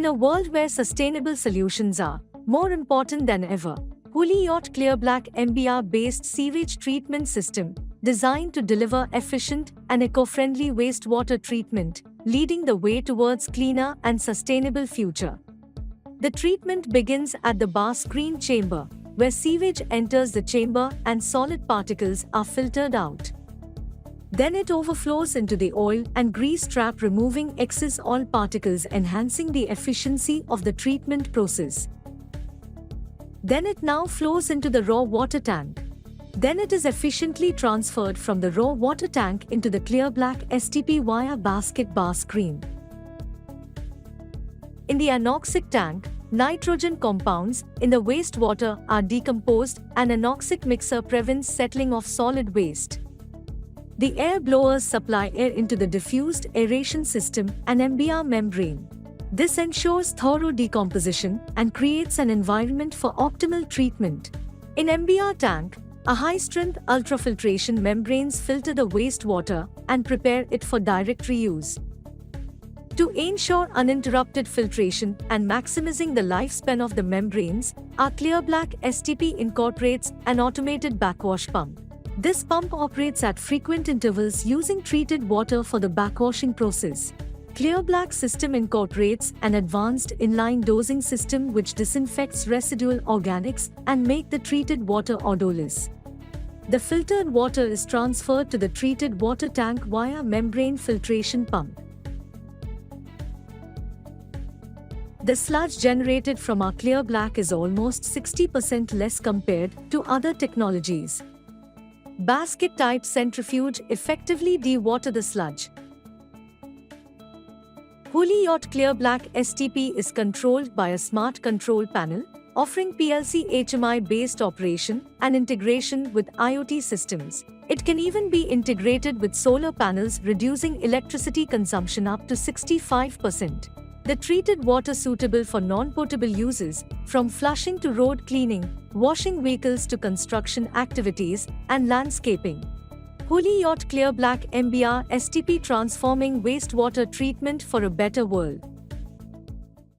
In a world where sustainable solutions are more important than ever, Huli Yacht Clear Black MBR-based sewage treatment system, designed to deliver efficient and eco-friendly wastewater treatment, leading the way towards cleaner and sustainable future. The treatment begins at the bar screen chamber, where sewage enters the chamber and solid particles are filtered out. Then it overflows into the oil and grease trap, removing excess oil particles, enhancing the efficiency of the treatment process. Then it now flows into the raw water tank. Then it is efficiently transferred from the raw water tank into the clear black STP via basket bar screen. In the anoxic tank, nitrogen compounds in the wastewater are decomposed, and anoxic mixer prevents settling of solid waste. The air blowers supply air into the diffused aeration system and MBR membrane. This ensures thorough decomposition and creates an environment for optimal treatment. In MBR tank, a high-strength ultrafiltration membranes filter the wastewater and prepare it for direct reuse. To ensure uninterrupted filtration and maximizing the lifespan of the membranes, our Clear Black STP incorporates an automated backwash pump. This pump operates at frequent intervals using treated water for the backwashing process. Clear Black system incorporates an advanced inline dosing system which disinfects residual organics and make the treated water odorless. The filtered water is transferred to the treated water tank via membrane filtration pump. The sludge generated from our Clear Black is almost 60% less compared to other technologies. Basket-type centrifuge effectively dewater the sludge. Huli Yacht Clear Black STP is controlled by a smart control panel, offering PLC HMI-based operation and integration with IoT systems. It can even be integrated with solar panels, reducing electricity consumption up to 65%. The treated water suitable for non-potable uses, from flushing to road cleaning, washing vehicles to construction activities, and landscaping. Huli Yacht Clear Black MBR STP, transforming wastewater treatment for a better world.